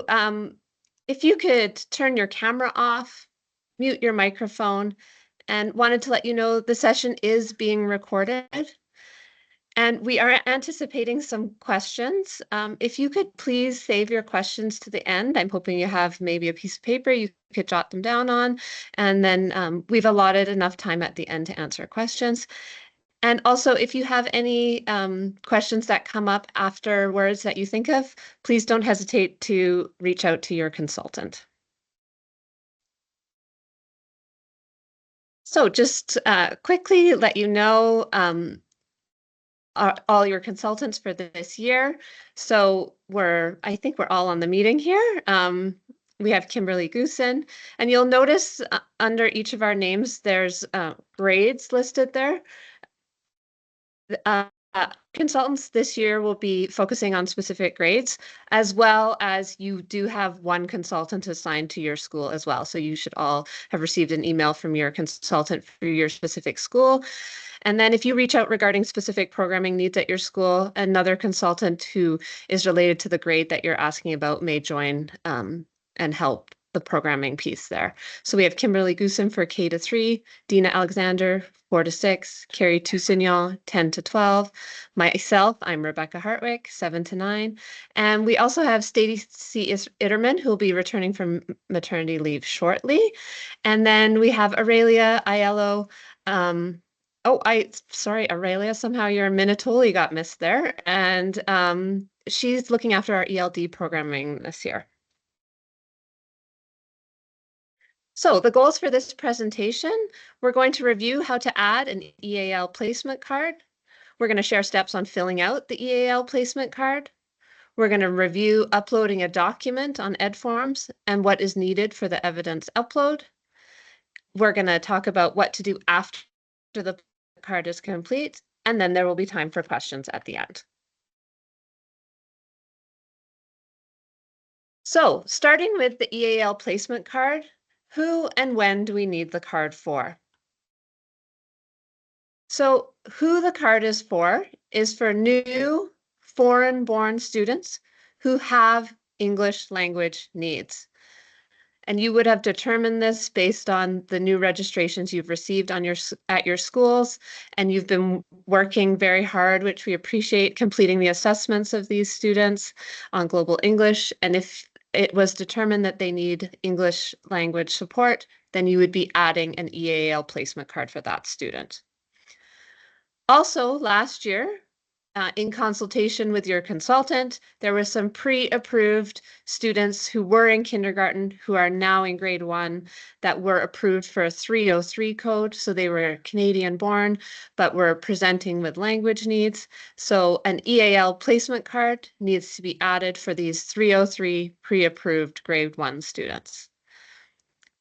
if you could turn your camera off, mute your microphone, and wanted to let you know the session is being recorded. And we are anticipating some questions. If you could please save your questions to the end. I'm hoping you have maybe a piece of paper you could jot them down on. And then we've allotted enough time at the end to answer questions. And also, if you have any questions that come up afterwards that you think of, please don't hesitate to reach out to your consultant. So just quickly let you know all your consultants for this year. So I think we're all on the meeting here. We have Kimberly Goosen, and you'll notice under each of our names, there's grades listed there. Consultants this year will be focusing on specific grades, as well as you do have one consultant assigned to your school as well. So you should all have received an email from your consultant for your specific school. And then if you reach out regarding specific programming needs at your school, another consultant who is related to the grade that you're asking about may join and help the programming piece there. So we have Kimberly Goosen for K to 3, Dina Alexander 4 to 6, Carrie Toussignon 10 to 12, myself, I'm Rebecca Hartwick 7 to 9, and we also have Stacey Itterman who will be returning from maternity leave shortly, and then we have Aurelia Aiello. Sorry, Aurelia, somehow your Minatoli got missed there, and she's looking after our ELD programming this year. So the goals for this presentation, we're going to review how to add an EAL placement card. We're going to share steps on filling out the EAL placement card. We're going to review uploading a document on EdForms and what is needed for the evidence upload. We're going to talk about what to do after the card is complete, and then there will be time for questions at the end. So starting with the EAL placement card, who and when do we need the card for? So who the card is for new foreign-born students who have English language needs. And you would have determined this based on the new registrations you've received at your schools, and you've been working very hard, which we appreciate, completing the assessments of these students on Global English. And if it was determined that they need English language support, then you would be adding an EAL placement card for that student. Also, last year, in consultation with your consultant, there were some pre-approved students who were in kindergarten who are now in grade 1 that were approved for a 303 code. So they were Canadian born, but were presenting with language needs. So an EAL placement card needs to be added for these 303 pre-approved grade 1 students.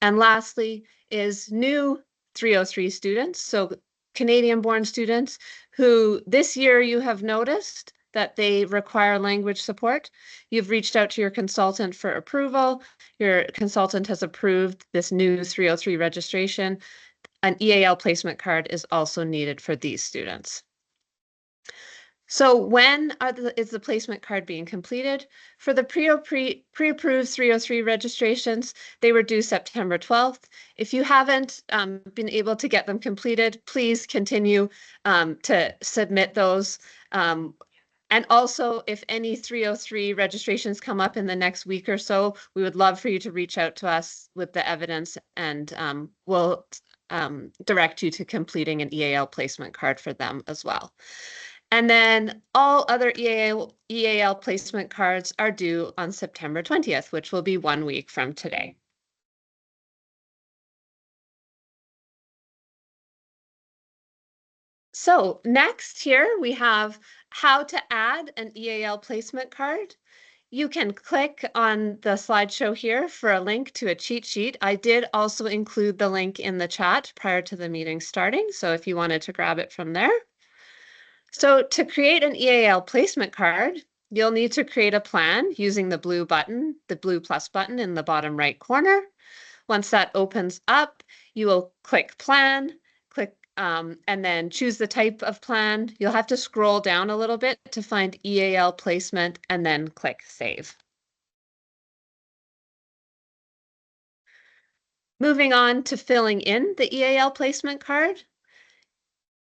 And lastly is new 303 students. So Canadian-born students who this year you have noticed that they require language support. You've reached out to your consultant for approval. Your consultant has approved this new 303 registration. An EAL placement card is also needed for these students. So when is the placement card being completed? For the pre-approved 303 registrations, they were due September 12th. If you haven't been able to get them completed, please continue to submit those. And also, if any 303 registrations come up in the next week or so, we would love for you to reach out to us with the evidence, and we'll direct you to completing an EAL placement card for them as well. And then all other EAL placement cards are due on September 20th, which will be 1 week from today. So next here we have how to add an EAL placement card. You can click on the slideshow here for a link to a cheat sheet. I did also include the link in the chat prior to the meeting starting, so if you wanted to grab it from there. So to create an EAL placement card, you'll need to create a plan using the blue button, the blue plus button in the bottom right corner. Once that opens up, you will click plan, and then choose the type of plan. You'll have to scroll down a little bit to find EAL placement and then click save. Moving on to filling in the EAL placement card.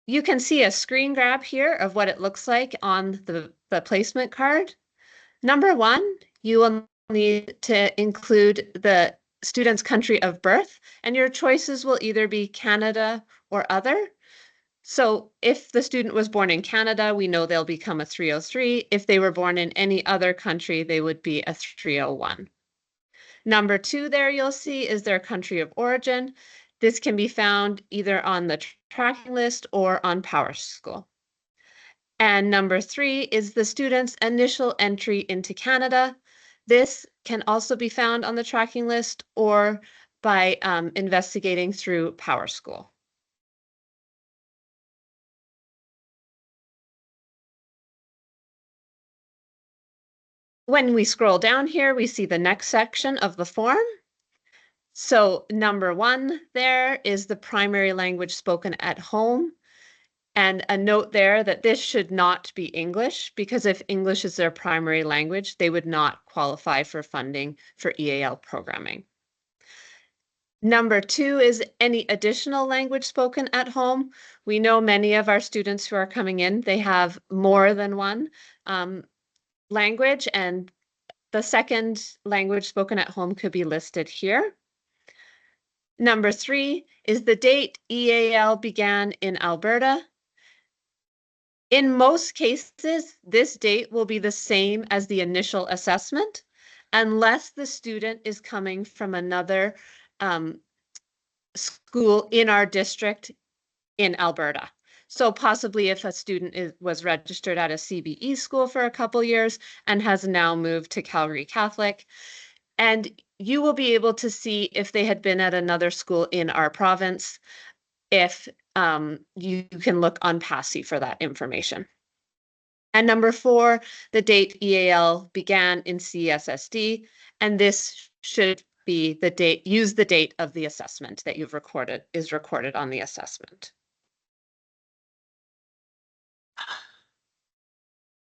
You can see a screen grab here of what it looks like on the placement card. Number one, you will need to include the student's country of birth, and your choices will either be Canada or other. So if the student was born in Canada, we know they'll become a 303. If they were born in any other country, they would be a 301. Number two there you'll see is their country of origin. This can be found either on the tracking list or on PowerSchool. And number three is the student's initial entry into Canada. This can also be found on the tracking list or by investigating through PowerSchool. When we scroll down here, we see the next section of the form. So number one there is the primary language spoken at home. And a note there that this should not be English, because if English is their primary language, they would not qualify for funding for EAL programming. Number two is any additional language spoken at home. We know many of our students who are coming in, they have more than one language, and the second language spoken at home could be listed here. Number three is the date EAL began in Alberta. In most cases, this date will be the same as the initial assessment, unless the student is coming from another school in our district in Alberta. So possibly if a student was registered at a CBE school for a couple years and has now moved to Calgary Catholic, and you will be able to see if they had been at another school in our province, if you can look on PASSI for that information. And number four, the date EAL began in CSSD, and this should be the date, use the date of the assessment that you've recorded, is recorded on the assessment.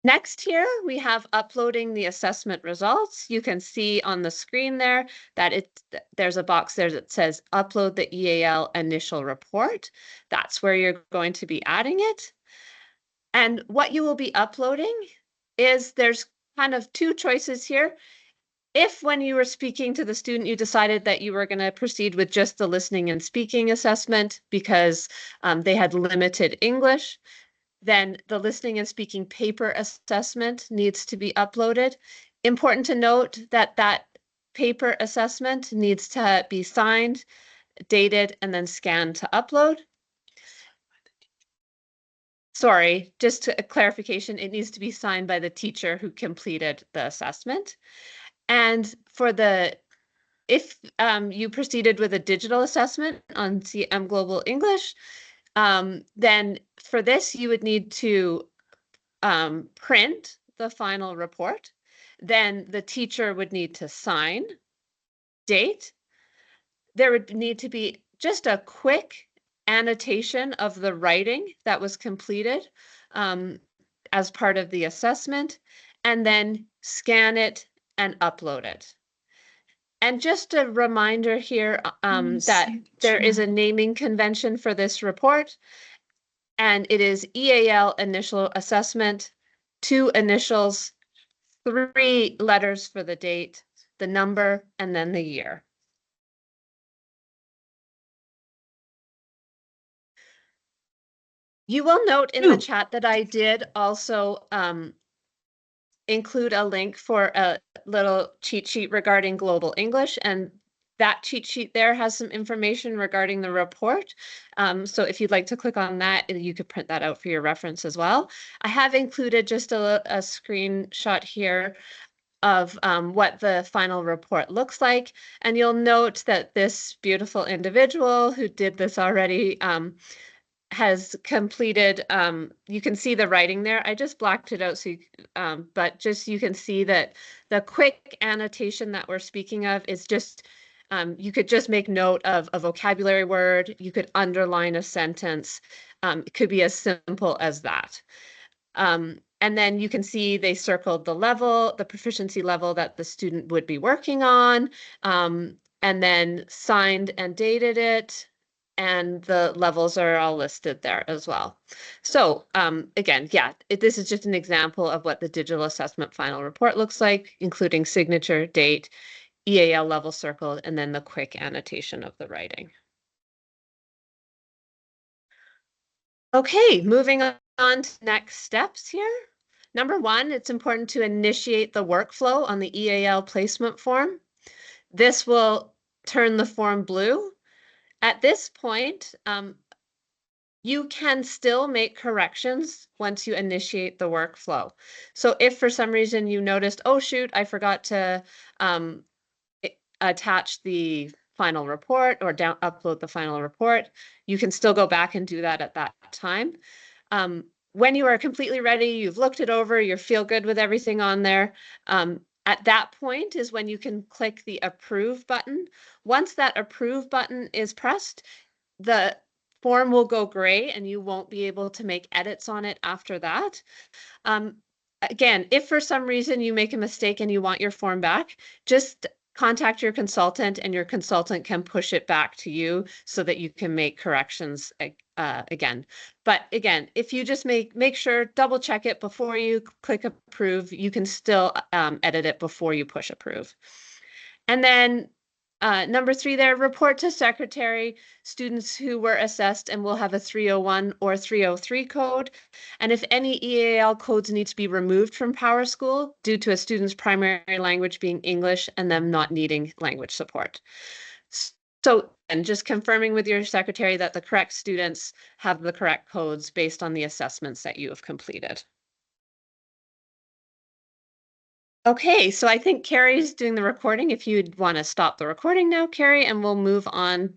Next here, we have uploading the assessment results. You can see on the screen there that there's a box there that says upload the EAL initial report. That's where you're going to be adding it. And what you will be uploading is there's kind of two choices here. If when you were speaking to the student, you decided that you were going to proceed with just the listening and speaking assessment because they had limited English, then the listening and speaking paper assessment needs to be uploaded. Important to note that that paper assessment needs to be signed, dated, and then scanned to upload. Sorry, just a clarification, it needs to be signed by the teacher who completed the assessment. And for if you proceeded with a digital assessment on CM Global English, then for this, you would need to print the final report. Then the teacher would need to sign, date. There would need to be just a quick annotation of the writing that was completed as part of the assessment, and then scan it and upload it. And just a reminder here that there is a naming convention for this report, and it is EAL initial assessment, 2 initials, 3 letters for the date, the number, and then the year. You will note in the chat that I did also include a link for a little cheat sheet regarding Global English, and that cheat sheet there has some information regarding the report. So if you'd like to click on that, you could print that out for your reference as well. I have included just a screenshot here of what the final report looks like. And you'll note that this beautiful individual who did this already has completed, you can see the writing there. I just blacked it out, so you, but just you can see that the quick annotation that we're speaking of is just, you could just make note of a vocabulary word, you could underline a sentence, it could be as simple as that. And then you can see they circled the level, the proficiency level that the student would be working on, and then signed and dated it, and the levels are all listed there as well. So again, yeah, this is just an example of what the digital assessment final report looks like, including signature, date, EAL level circled, and then the quick annotation of the writing. Okay, moving on to next steps here. Number one, it's important to initiate the workflow on the EAL placement form. This will turn the form blue. At this point, you can still make corrections once you initiate the workflow. So if for some reason you noticed, oh shoot, I forgot to um, attach the final report or upload the final report, you can still go back and do that at that time. When you are completely ready, you've looked it over, you feel good with everything on there. At that point is when you can click the approve button. Once that approve button is pressed, the form will go gray and you won't be able to make edits on it after that. Again, if for some reason you make a mistake and you want your form back, just contact your consultant and your consultant can push it back to you so that you can make corrections again. But again, if you just make sure, double check it before you click approve, you can still edit it before you push approve. And then number 3 there, report to secretary students who were assessed and will have a 301 or 303 code. And if any EAL codes need to be removed from PowerSchool due to a student's primary language being English and them not needing language support. So, and just confirming with your secretary that the correct students have the correct codes based on the assessments that you have completed. Okay, so I think Carrie's doing the recording. If you'd want to stop the recording now, Carrie, and we'll move on